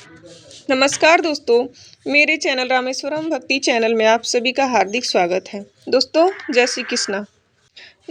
नमस्कार दोस्तों, मेरे चैनल रामेश्वरम भक्ति चैनल में आप सभी का हार्दिक स्वागत है। दोस्तों, जय श्री कृष्णा।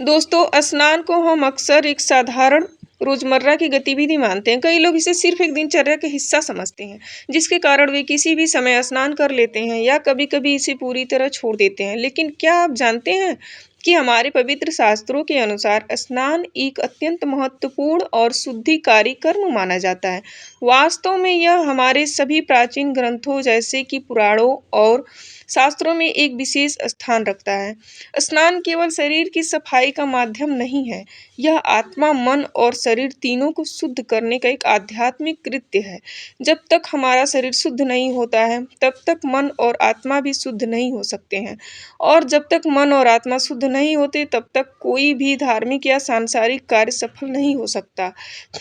दोस्तों, स्नान को हम अक्सर एक साधारण रोजमर्रा की गतिविधि मानते हैं। कई लोग इसे सिर्फ एक दिनचर्या का हिस्सा समझते हैं, जिसके कारण वे किसी भी समय स्नान कर लेते हैं या कभी-कभी इसे पूरी तरह छोड़ देते हैं। लेकिन क्या आप जानते हैं कि हमारे पवित्र शास्त्रों के अनुसार स्नान एक अत्यंत महत्वपूर्ण और शुद्धिकारी कर्म माना जाता है। वास्तव में यह हमारे सभी प्राचीन ग्रंथों जैसे कि पुराणों और शास्त्रों में एक विशेष स्थान रखता है। स्नान केवल शरीर की सफाई का माध्यम नहीं है, यह आत्मा, मन और शरीर तीनों को शुद्ध करने का एक आध्यात्मिक कृत्य है। जब तक हमारा शरीर शुद्ध नहीं होता है, तब तक मन और आत्मा भी शुद्ध नहीं हो सकते हैं। और जब तक मन और आत्मा शुद्ध नहीं होते, तब तक कोई भी धार्मिक या सांसारिक कार्य सफल नहीं हो सकता।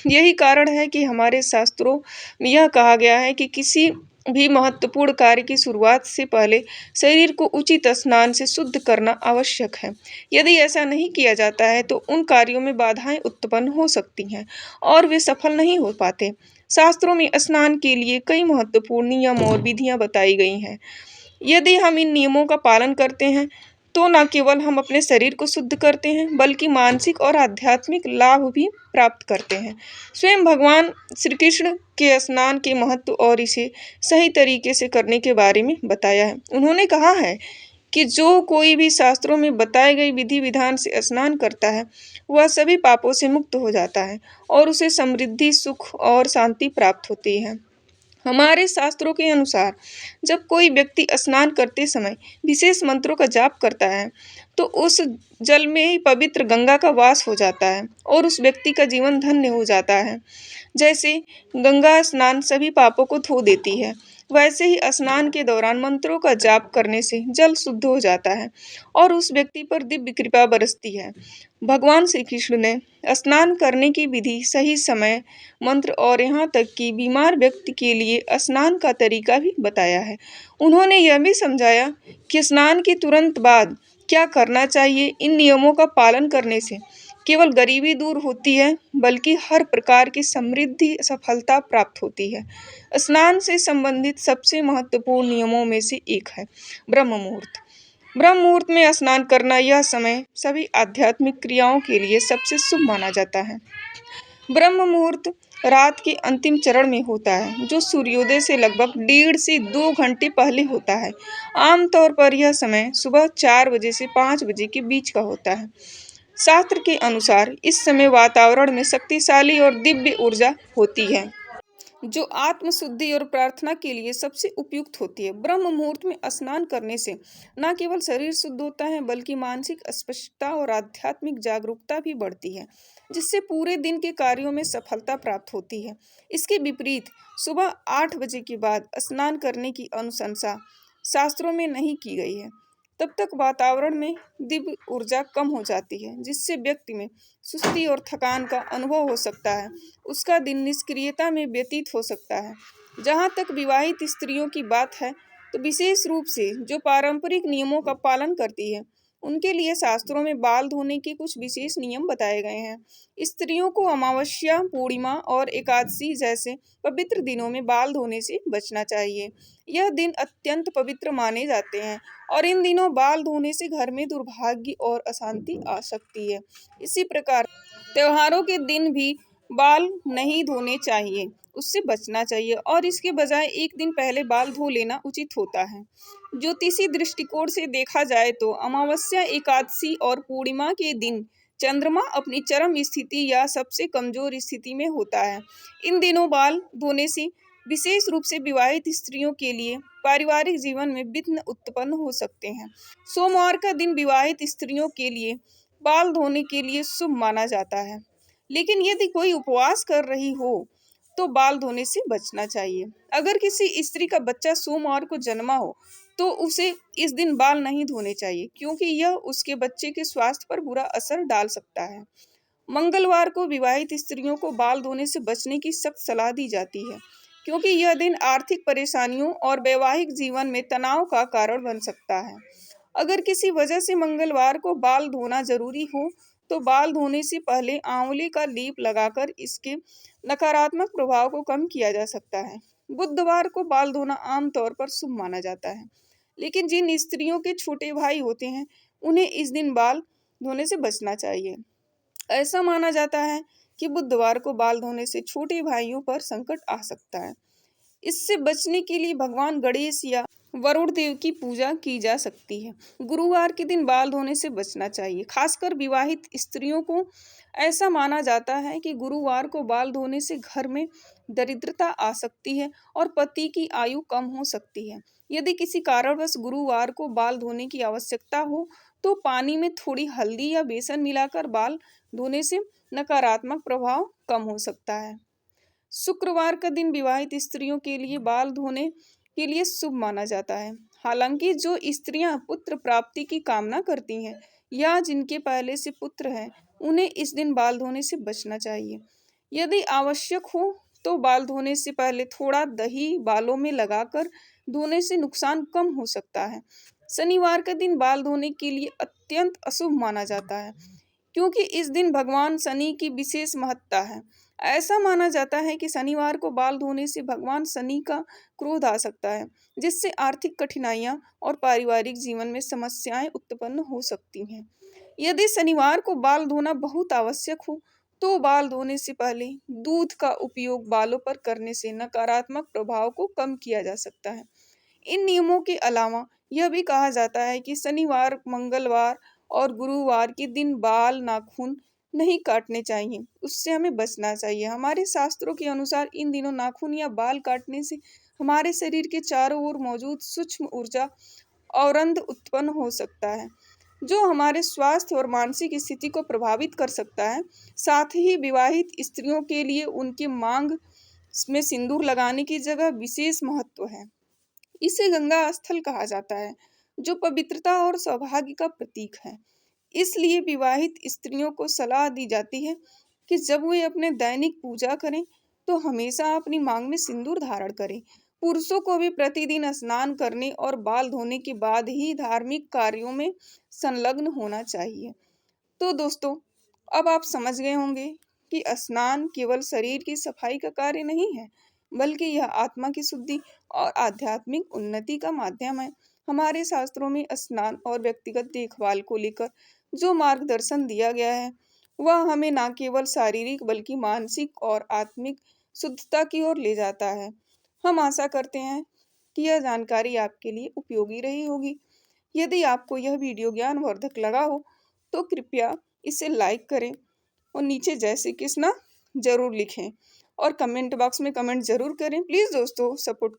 यही कारण है कि हमारे शास्त्रों में यह कहा गया है कि किसी भी महत्वपूर्ण कार्य की शुरुआत से पहले शरीर को उचित स्नान से शुद्ध करना आवश्यक है। यदि ऐसा नहीं किया जाता है तो उन कार्यों में बाधाएं उत्पन्न हो सकती हैं और वे सफल नहीं हो पाते। शास्त्रों में स्नान के लिए कई महत्वपूर्ण नियम और विधियां बताई गई हैं। यदि हम इन नियमों का पालन करते हैं तो न केवल हम अपने शरीर को शुद्ध करते हैं, बल्कि मानसिक और आध्यात्मिक लाभ भी प्राप्त करते हैं। स्वयं भगवान श्री कृष्ण के स्नान के महत्व और इसे सही तरीके से करने के बारे में बताया है। उन्होंने कहा है कि जो कोई भी शास्त्रों में बताए गए विधि विधान से स्नान करता है, वह सभी पापों से मुक्त हो जाता है और उसे समृद्धि, सुख और शांति प्राप्त होती है। हमारे शास्त्रों के अनुसार जब कोई व्यक्ति स्नान करते समय विशेष मंत्रों का जाप करता है, तो उस जल में ही पवित्र गंगा का वास हो जाता है और उस व्यक्ति का जीवन धन्य हो जाता है। जैसे गंगा स्नान सभी पापों को धो देती है, वैसे ही स्नान के दौरान मंत्रों का जाप करने से जल शुद्ध हो जाता है और उस व्यक्ति पर दिव्य कृपा बरसती है। भगवान श्री कृष्ण ने स्नान करने की विधि, सही समय, मंत्र और यहाँ तक कि बीमार व्यक्ति के लिए स्नान का तरीका भी बताया है। उन्होंने यह भी समझाया कि स्नान के तुरंत बाद क्या करना चाहिए। इन नियमों का पालन करने से केवल गरीबी दूर होती है, बल्कि हर प्रकार की समृद्धि, सफलता प्राप्त होती है। स्नान से संबंधित सबसे महत्वपूर्ण नियमों में से एक है ब्रह्म मुहूर्त। ब्रह्म मुहूर्त में स्नान करना, यह समय सभी आध्यात्मिक क्रियाओं के लिए सबसे शुभ माना जाता है। ब्रह्म मुहूर्त रात के अंतिम चरण में होता है, जो सूर्योदय से लगभग 1.5 से 2 घंटे पहले होता है। आमतौर पर यह समय सुबह 4 बजे से 5 बजे के बीच का होता है। शास्त्र के अनुसार इस समय वातावरण में शक्तिशाली और दिव्य ऊर्जा होती है, जो आत्मशुद्धि और प्रार्थना के लिए सबसे उपयुक्त होती है। ब्रह्म मुहूर्त में स्नान करने से न केवल शरीर शुद्ध होता है, बल्कि मानसिक स्पष्टता और आध्यात्मिक जागरूकता भी बढ़ती है, जिससे पूरे दिन के कार्यों में सफलता प्राप्त होती है। इसके विपरीत सुबह 8 बजे के बाद स्नान करने की अनुशंसा शास्त्रों में नहीं की गई है। तब तक वातावरण में दिव्य ऊर्जा कम हो जाती है, जिससे व्यक्ति में सुस्ती और थकान का अनुभव हो सकता है। उसका दिन निष्क्रियता में व्यतीत हो सकता है। जहाँ तक विवाहित स्त्रियों की बात है, तो विशेष रूप से जो पारंपरिक नियमों का पालन करती है, उनके लिए शास्त्रों में बाल धोने के कुछ विशेष नियम बताए गए हैं। स्त्रियों को अमावस्या, पूर्णिमा और एकादशी जैसे पवित्र दिनों में बाल धोने से बचना चाहिए। यह दिन अत्यंत पवित्र माने जाते हैं और इन दिनों बाल धोने से घर में दुर्भाग्य और अशांति आ सकती है। इसी प्रकार त्योहारों के दिन भी बाल नहीं धोने चाहिए, उससे बचना चाहिए और इसके बजाय एक दिन पहले बाल धो लेना उचित होता है। ज्योतिषी दृष्टिकोण से देखा जाए तो अमावस्या, एकादशी और पूर्णिमा के दिन चंद्रमा अपनी चरम स्थिति या सबसे कमजोर स्थिति में होता है। इन दिनों बाल धोने से विशेष रूप से विवाहित स्त्रियों के लिए पारिवारिक जीवन में विघ्न उत्पन्न हो सकते हैं। सोमवार का दिन विवाहित स्त्रियों के लिए बाल धोने के लिए शुभ माना जाता है, लेकिन यदि कोई उपवास कर रही हो तो बाल धोने से बचना चाहिए। अगर किसी स्त्री का बच्चा सोमवार को जन्मा हो तो उसे इस दिन बाल नहीं धोने चाहिए, क्योंकि यह उसके बच्चे के स्वास्थ्य पर बुरा असर डाल सकता है। मंगलवार को विवाहित स्त्रियों को बाल धोने से बचने की सख्त सलाह दी जाती है, क्योंकि यह दिन आर्थिक परेशानियों और वैवाहिक जीवन में तनाव का कारण बन सकता है। अगर किसी वजह से मंगलवार को बाल धोना जरूरी हो, तो बाल धोने से पहले आंवले का लेप लगाकर इसके नकारात्मक प्रभाव को कम किया जा सकता है। बुधवार को बाल धोना आमतौर पर शुभ माना जाता है, लेकिन जिन स्त्रियों के छोटे भाई होते हैं उन्हें इस दिन बाल धोने से बचना चाहिए। ऐसा माना जाता है कि बुधवार को बाल धोने से छोटे भाइयों पर संकट आ सकता है। इससे बचने के लिए भगवान गणेश या वरुण देव की पूजा की जा सकती है। गुरुवार के दिन बाल धोने से बचना चाहिए। खासकर विवाहित स्त्रियों को ऐसा माना जाता है कि गुरुवार को बाल धोने से घर में दरिद्रता आ सकती है और पति की आयु कम हो सकती है। यदि किसी कारणवश गुरुवार को बाल धोने की आवश्यकता हो तो पानी में थोड़ी हल्दी या बेसन मिलाकर बाल धोने से नकारात्मक प्रभाव कम हो सकता है। शुक्रवार का दिन विवाहित स्त्रियों के लिए बाल धोने के लिए शुभ माना जाता है। हालांकि जो स्त्रियां पुत्र प्राप्ति की कामना करती हैं या जिनके पहले से पुत्र हैं, उन्हें इस दिन बाल धोने से बचना चाहिए। यदि आवश्यक हो तो बाल धोने से पहले थोड़ा दही बालों में लगाकर धोने से नुकसान कम हो सकता है। शनिवार का दिन बाल धोने के लिए अत्यंत अशुभ माना जाता है, क्योंकि इस दिन भगवान शनि की विशेष महत्ता है। ऐसा माना जाता है कि शनिवार को बाल धोने से भगवान शनि का क्रोध आ सकता है, जिससे आर्थिक कठिनाइयां और पारिवारिक जीवन में समस्याएं उत्पन्न हो सकती हैं। यदि शनिवार को बाल धोना बहुत आवश्यक हो तो बाल धोने से पहले दूध का उपयोग बालों पर करने से नकारात्मक प्रभाव को कम किया जा सकता है। इन नियमों के अलावा यह भी कहा जाता है कि शनिवार, मंगलवार और गुरुवार के दिन बाल, नाखून नहीं काटने चाहिए, उससे हमें बचना चाहिए। हमारे शास्त्रों के अनुसार इन दिनों नाखून या बाल काटने से हमारे शरीर के चारों ओर मौजूद सूक्ष्म ऊर्जा अवरंध उत्पन्न हो सकता है, जो हमारे स्वास्थ्य और मानसिक स्थिति को प्रभावित कर सकता है। साथ ही विवाहित स्त्रियों के लिए उनके मांग में सिंदूर लगाने की जगह विशेष महत्व है। इसे गंगा स्थल कहा जाता है, जो पवित्रता और सौभाग्य का प्रतीक है। इसलिए विवाहित स्त्रियों को सलाह दी जाती है कि जब वे अपने दैनिक पूजा करें तो हमेशा अपनी मांग में सिंदूर धारण करें। पुरुषों को भी प्रतिदिन स्नान करने और बाल धोने के बाद ही धार्मिक कार्यों में संलग्न होना चाहिए। तो दोस्तों, अब आप समझ गए होंगे कि स्नान केवल शरीर की सफाई का कार्य नहीं है, बल्कि यह आत्मा की शुद्धि और आध्यात्मिक उन्नति का माध्यम है। हमारे शास्त्रों में स्नान और व्यक्तिगत देखभाल को लेकर जो मार्गदर्शन दिया गया है, वह हमें न केवल शारीरिक बल्कि मानसिक और आत्मिक शुद्धता की ओर ले जाता है। हम आशा करते हैं कि यह जानकारी आपके लिए उपयोगी रही होगी। यदि आपको यह वीडियो ज्ञानवर्धक लगा हो तो कृपया इसे लाइक करें और नीचे जय श्री कृष्णा जरूर लिखें और कमेंट बॉक्स में कमेंट जरूर करें। प्लीज़ दोस्तों, सपोर्ट